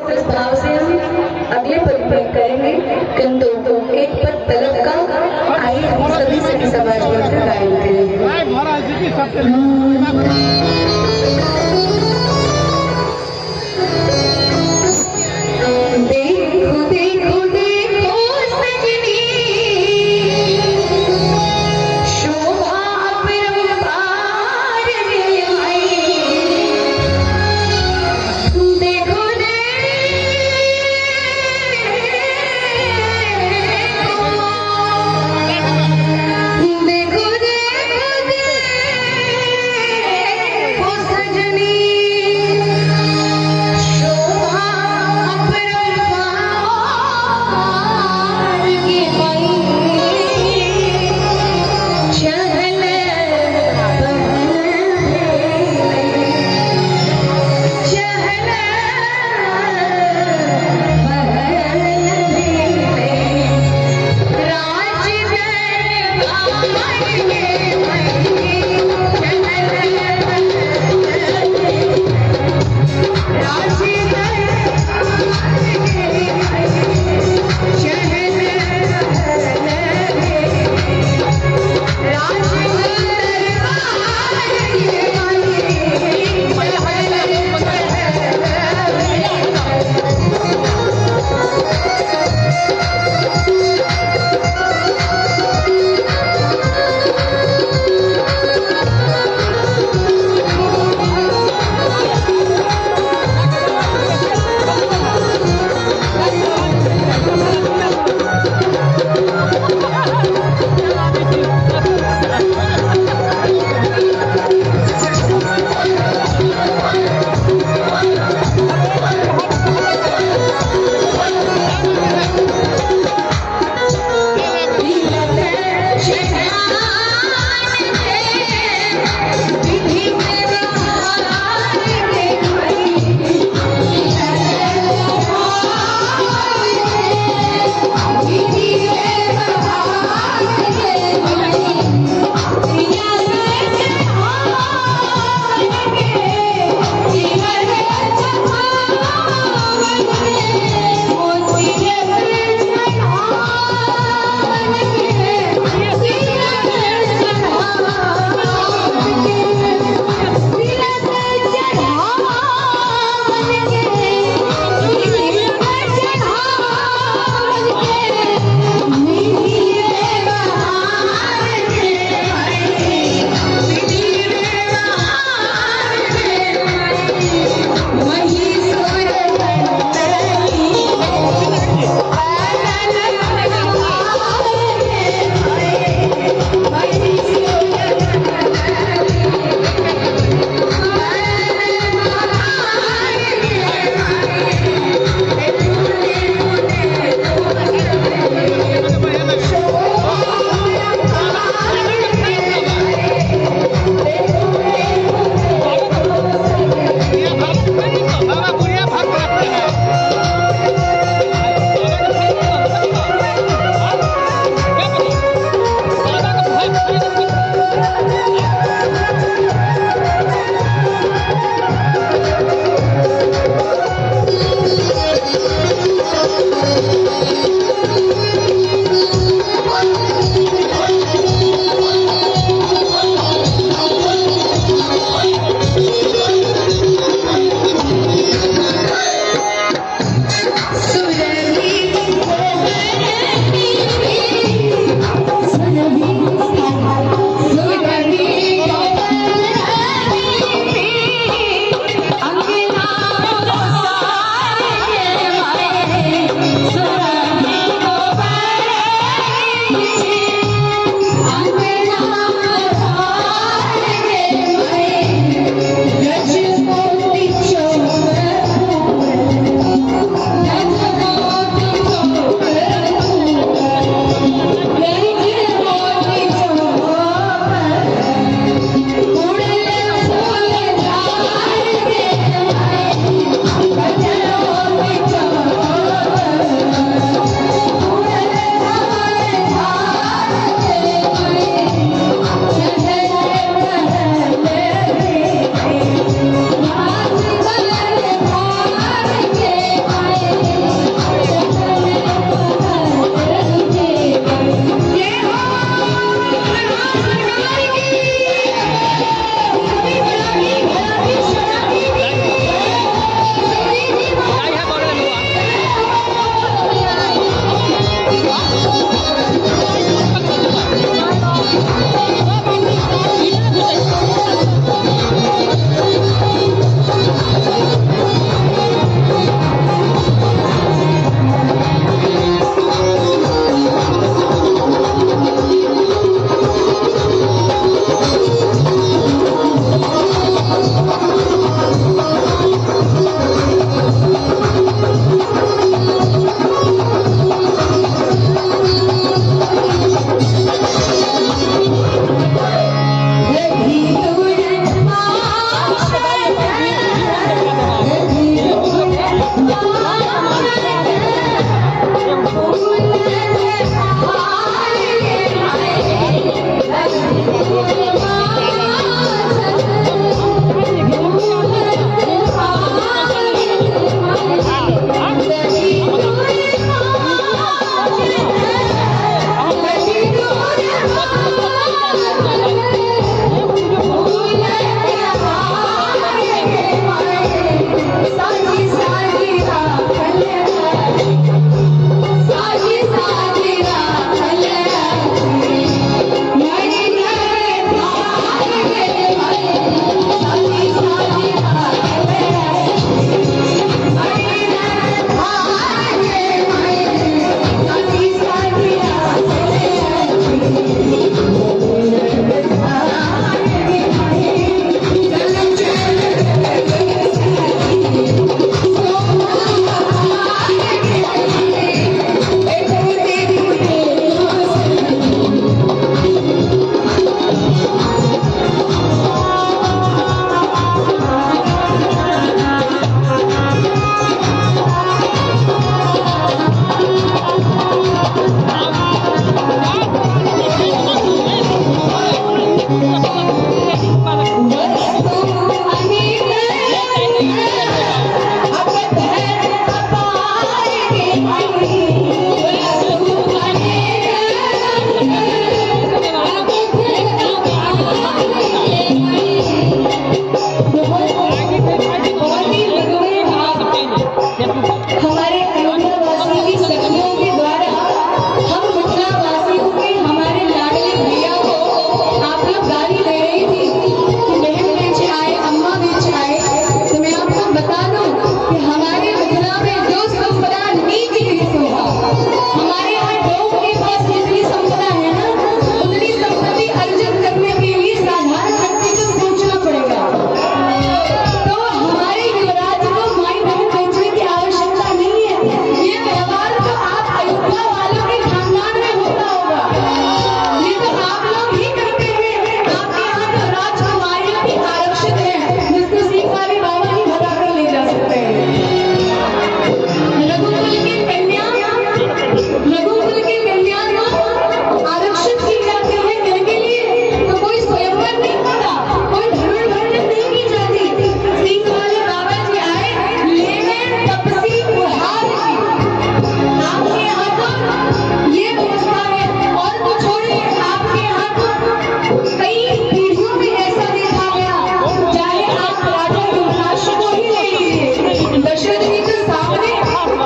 प्रस्ताव से हम अगले पद में करेंगे, किंतु एक पद तलब का आइए हम सभी सभी समाज में गायन करेंगे। सजनी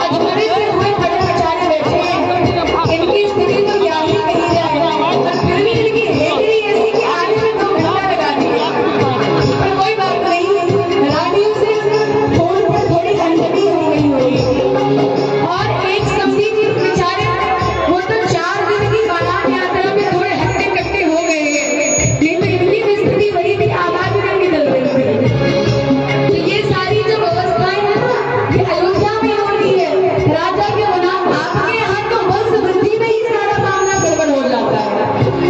अजमरे से हुए बड़े बेचारे बैठे हैं, इनकी स्थिति तो क्या ही कही जाए, और फिर भी इनकी हेकड़ी ऐसी कि आने में 2 घंटा लगा दिया। पर कोई बात नहीं, रानियों से फोन पर थोड़ी अनबनी हो गई होगी। और एक समझी जी बेचारे, वो तो 4 दिन की बारात यात्रा में थोड़े हट्टे कट्टे हो गए, नहीं तो इनकी भी स्थिति वही थी, आबादी में निकल रही थी। तो ये सारी जो व्यवस्थाएं हैं ना, ये अयोध्या में होती है। राजा के गुलाम आपके यहाँ तो वंश वृद्धि में ही सारा मामला गड़बड़ हो जाता है।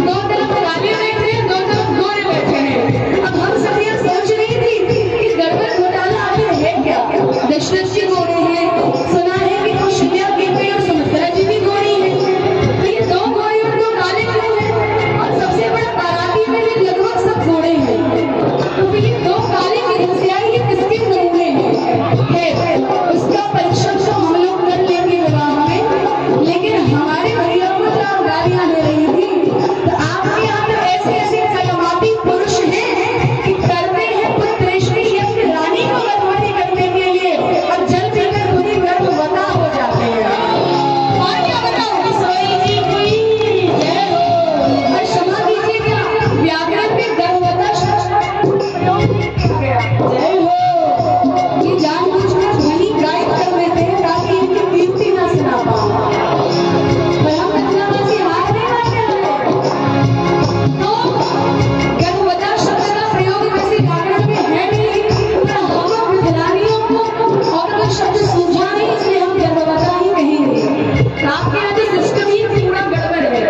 2 तरफ काले बैठे हैं, 2 तरफ गोरे बैठे हैं। अब हम सब ये सोच रही थी कि गड़बड़ घोटाला आखिर है क्या। दशरथ जी गोरे हैं, सुना है कि कौशल्या कीर्ति और सुमित्रा जी भी गोरी हैं। तो ये 2 गोरे और 2 काले क्यों हैं? और सबसे बड़ा बाराती में भी लगभग सब गोरे हैं। तो फिर ये 2 काले की घुसियाई ये किसके नमूने हैं? उसका परीक्षण तो हम लोग कर लेंगे विवाह में, लेकिन हमारे भैया को तो आप गालियां दे रही थी। तो आपके यहाँ तो ऐसे ऐसे कलमाती पुरुष हैं कि करते हैं पुत्रेष्टि यज्ञ रानी को गर्भवती करने के लिए, और जल पीकर खुद ही गर्भवता हो जाते हैं। और क्या बताओ, सोई जी की जय हो। और क्षमा कीजिएगा, व्याकरण में गर्भवता जय हो, ये जानबूझकर ध्वनि गायब कर देते हैं ताकि इनकी कीर्ति ना सुना पाओ। पर हम बदनामी हार नहीं मानते हैं। तो गर्भवता शब्द का प्रयोग वैसे व्याकरण में है नहीं, पर हम मिथिलानियों को और कोई शब्द सूझा नहीं, इसलिए हम गर्भवता ही कहेंगे। आपके यहाँ तो सिस्टम ही पूरा गड़बड़ है।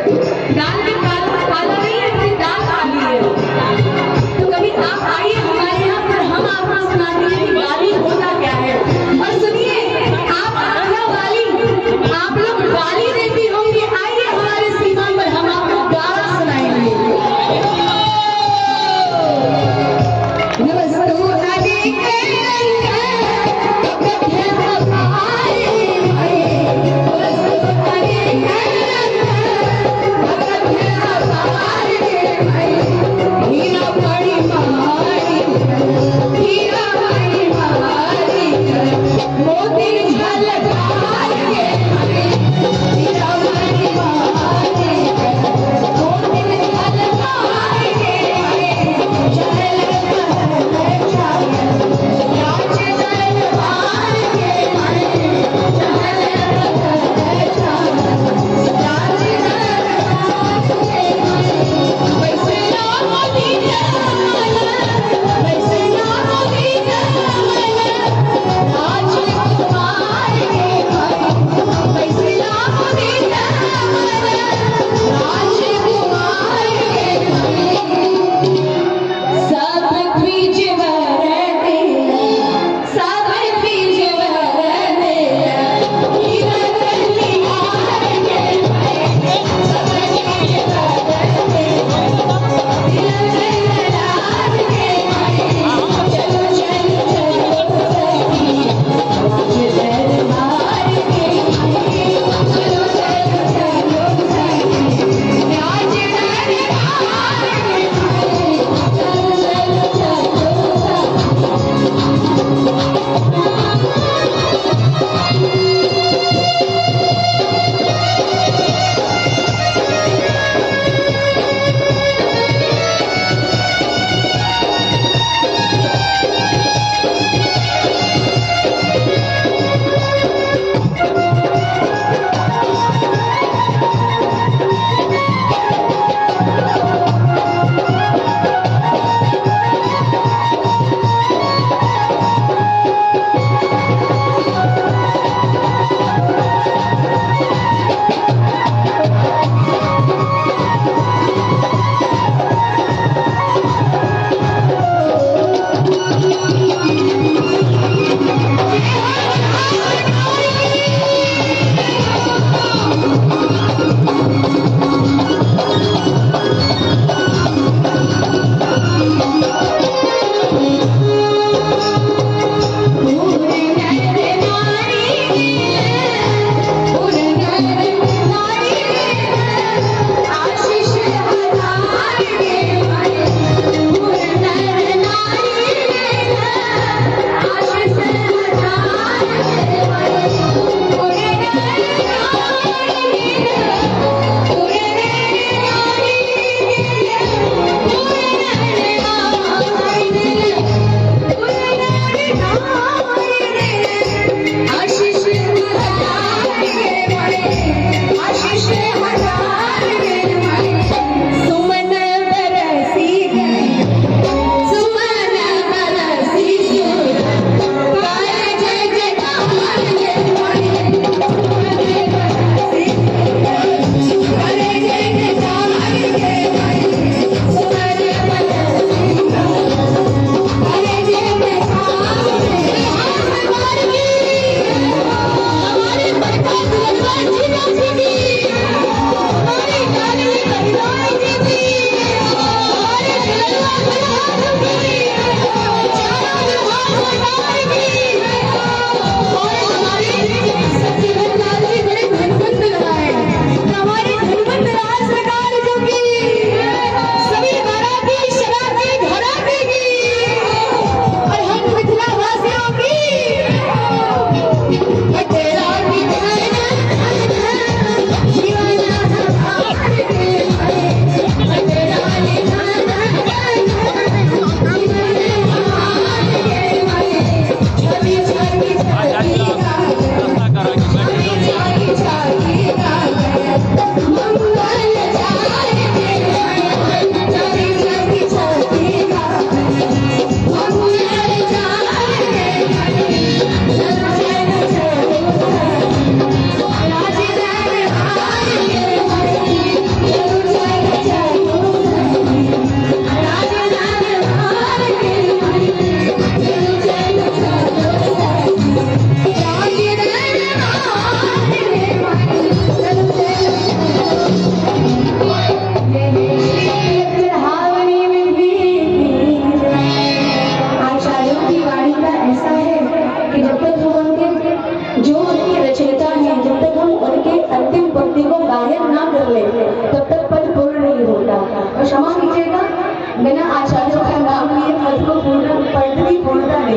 दाल में काला नहीं है, फिर दाल काली है। तो कभी आप आइए हमारे यहाँ, पर हम आपको सुनाते हैं कि गाली होता क्या है। और सुनिए, आप आंखा वाली, आप लोग गाली देती होंगी, आइए हमारे सीमा पर, हम आपको गाना सुनाएंगे। वस्तु नदी के कथे हमारी भाई, वस्तु नदी के कथे हमारी भाई, हीरा बड़ी महारी, हीरा बड़ी महारी, मोती झलकार के भाई, हीरा बड़ी महारी, मोती झलकार के भाई, चल चल चल, नाच चल भार के भाई,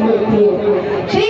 होती है। श्री